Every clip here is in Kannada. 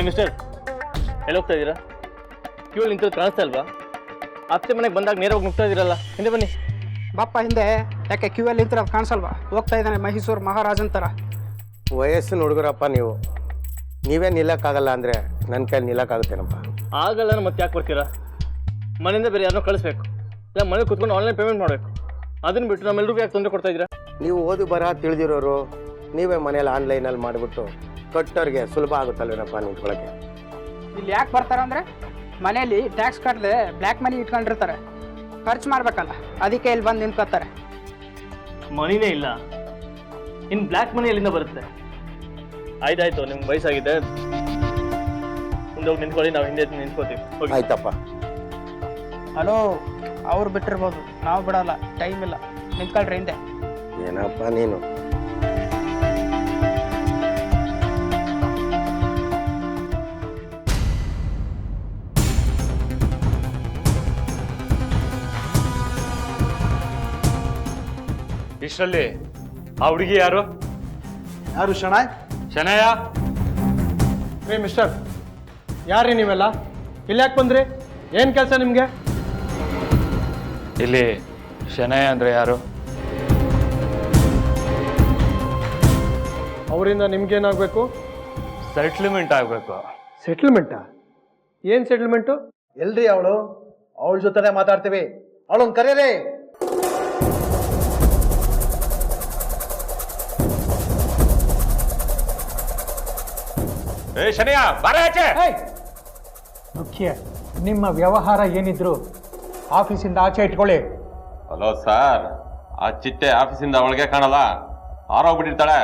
ಮಿಸ್ಟರ್ ಎಲ್ಲಿ ಹೋಗ್ತಾ ಇದ್ದೀರಾ? ಕ್ಯೂ ನಿಂತಲ್ಲಿ ಕಾಣಿಸ್ತಾ ಇಲ್ವಾ? ಅತ್ತೆ ಮನೆಗೆ ಬಂದಾಗ ನೇರವಾಗಿ ನುಗ್ತಾ ಇದ್ದೀರಲ್ಲ, ಹಿಂದೆ ಬನ್ನಿ. ಬಾಪ್ಪ ಹಿಂದೆ. ಯಾಕೆ ಕ್ಯೂ ಅಲ್ಲಿ ನಿಂತಿರೋದು ಕಾಣಿಸಲ್ವಾ? ಹೋಗ್ತಾ ಇದ್ದಾನೆ ಮೈಸೂರು ಮಹಾರಾಜನ್ ಥರ. ವಯಸ್ಸಿನ ಹುಡುಗರಪ್ಪ ನೀವು, ನೀವೇ ನಿಲ್ಲಕ್ಕಾಗಲ್ಲ ಅಂದರೆ ನನ್ನ ಕೈಲಿ ನಿಲ್ಲಕ್ಕಾಗುತ್ತೇನಪ್ಪ? ಆಗಲ್ಲ ಮತ್ತೆ ಯಾಕೆ ಬರ್ತೀರಾ? ಮನೆಯಿಂದ ಬೇರೆ ಯಾರನ್ನೋ ಕಳಿಸ್ಬೇಕು, ಇಲ್ಲ ಮನೇಲಿ ಕೂತ್ಕೊಂಡು ಆನ್ಲೈನ್ ಪೇಮೆಂಟ್ ಮಾಡಬೇಕು. ಅದನ್ನು ಬಿಟ್ಟು ನಮ್ಮೆಲ್ಲರಿಗೂ ಯಾಕೆ ತೊಂದರೆ ಕೊಡ್ತಾ ಇದ್ದೀರಾ? ನೀವು ಓದು ಬರಹ ತಿಳಿದಿರೋರು ನೀವೇ ಮನೇಲಿ ಆನ್ಲೈನಲ್ಲಿ ಮಾಡಿಬಿಟ್ಟು ಕಟ್ಟೋರಿಗೆ ಸುಲಭ ಆಗುತ್ತಲ್ವೇನಪ್ಪ ನಿಂತ್ಕೊಳ್ಳೋಕ್ಕೆ. ಇಲ್ಲಿ ಯಾಕೆ ಬರ್ತಾರಂದ್ರೆ ಮನೇಲಿ ಟ್ಯಾಕ್ಸ್ ಕಟ್ಟದೆ ಬ್ಲ್ಯಾಕ್ ಮನಿ ಇಟ್ಕೊಂಡಿರ್ತಾರೆ, ಖರ್ಚು ಮಾಡ್ಬೇಕಲ್ಲ, ಅದಕ್ಕೆ ಇಲ್ಲಿ ಬಂದು ನಿಂತ್ಕೋತಾರೆ. ಮನಿನೇ ಇಲ್ಲ, ಇನ್ನು ಬ್ಲ್ಯಾಕ್ ಮನಿ ಎಲ್ಲಿಂದ ಬರುತ್ತೆ? ಆಯ್ತಾಯ್ತು, ನಿಮ್ಗೆ ವಯಸ್ಸಾಗಿದೆ, ಮುಂದೆ ಹೋಗಿ ನಿಂತ್ಕೊಳ್ಳಿ, ನಾವು ಹಿಂದೆ ನಿಂತ್ಕೋತೀವಿ. ಹೋಗಿ. ಆಯ್ತಪ್ಪ. ಹಲೋ, ಅವ್ರು ಬಿಟ್ಟಿರ್ಬೋದು, ನಾವು ಬಿಡಲ್ಲ, ಟೈಮ್ ಇಲ್ಲ, ನಿಂತ್ಕೊಳ್ರಿ ಹಿಂದೆ. ಏನಪ್ಪ ನೀನು? ಇಷ್ಟರಲ್ಲಿ ಆ ಹುಡುಗಿ ಯಾರು? ಯಾರು? ಶಣಾಯ್? ಶನಯ? ರೀ ಮಿಸ್ಟರ್, ಯಾರ್ರೀ ನೀವೆಲ್ಲ? ಇಲ್ಲಿ ಯಾಕೆ ಬಂದ್ರಿ? ಏನು ಕೆಲಸ ನಿಮಗೆ? ಇಲ್ಲಿ ಶನಯ ಅಂದ್ರೆ ಯಾರು? ಅವರಿಂದ ನಿಮ್ಗೇನಾಗಬೇಕು? ಸೆಟ್ಲ್ಮೆಂಟ್ ಆಗಬೇಕು. ಸೆಟ್ಲ್ಮೆಂಟಾ? ಏನು ಸೆಟ್ಲ್ಮೆಂಟು? ಎಲ್ರಿ ಅವಳು? ಅವಳ ಜೊತೆನೇ ಮಾತಾಡ್ತೀವಿ, ಅವಳೊಂದು ಕರೆಯರೇ. ಏ ಶನಯ, ಬಾರ ಆಚೆ. ಮುಖ್ಯ, ನಿಮ್ಮ ವ್ಯವಹಾರ ಏನಿದ್ರು ಆಫೀಸಿಂದ ಆಚೆ ಇಟ್ಕೊಳ್ಳಿ. ಹಲೋ ಸರ್, ಆ ಚಿಟ್ಟೆ ಆಫೀಸಿಂದ ಅವಳಿಗೆ ಕಾಣಲ್ಲ, ಆರೋಗ್ಬಿಟ್ಟಿರ್ತಾಳೆ.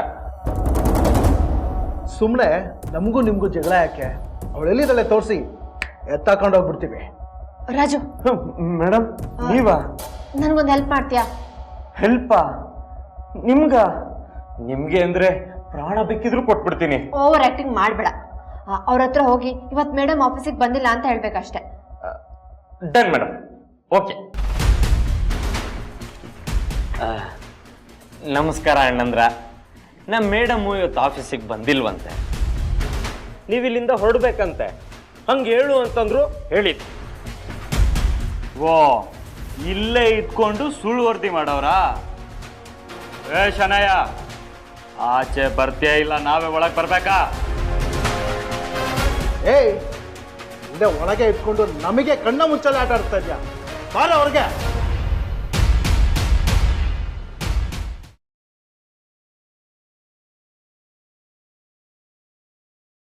ಸುಮ್ಮನೆ ನಮಗೂ ನಿಮಗೂ ಜಗಳ ಯಾಕೆ? ಅವಳು ಎಲ್ಲಿದ್ದಾಳೆ ತೋರಿಸಿ, ಎತ್ತಾಕೊಂಡು ಹೋಗ್ಬಿಡ್ತೀವಿ. ರಾಜು, ಮೇಡಮ್ ನೀವಾ? ನನಗೊಂದು ಹೆಲ್ಪ್ ಮಾಡ್ತೀಯಾ? ಹೆಲ್ಪ ನಿಮ್ಗೆ ಅಂದ್ರೆ ಪ್ರಾಣ ಬೇಕಿದ್ರು ಕೊಟ್ಬಿಡ್ತೀನಿ. ಓವರ್ ಆಕ್ಟಿಂಗ್ ಮಾಡಬೇಡ. ಅವ್ರ ಹತ್ರ ಹೋಗಿ ಇವತ್ತು ಮೇಡಮ್ ಆಫೀಸಿಗೆ ಬಂದಿಲ್ಲ ಅಂತ ಹೇಳ್ಬೇಕಷ್ಟೆ. Done madam, okay. ನಮಸ್ಕಾರ ಅಣ್ಣಂದ್ರ. ನಮ್ಮ ಮೇಡಮು ಇವತ್ತು ಆಫೀಸಿಗೆ ಬಂದಿಲ್ವಂತೆ, ನೀವು ಇಲ್ಲಿಂದ ಹೊರಡ್ಬೇಕಂತೆ, ಹಂಗೆ ಹೇಳು ಅಂತಂದ್ರು. ಹೇಳಿದ್ ಓ, ಇಲ್ಲೇ ಇದ್ಕೊಂಡು ಸುಳ್ಳು ವರದಿ ಮಾಡೋರಾ? ಏ ಶನಯ, ಆಚೆ ಬರ್ತೀಯ ಇಲ್ಲ ನಾವೇ ಒಳಗೆ ಬರ್ಬೇಕಾ? ಏಯ್, ಹಿಂದೆ ಒಳಗೆ ಇಟ್ಕೊಂಡು ನಮಗೆ ಕಣ್ಣ ಮುಚ್ಚಲೆ ಆಟ ಆಡ್ತಾ ಇದ್ಯಾ? ಬಾರ ಅವ್ರಿಗೆ.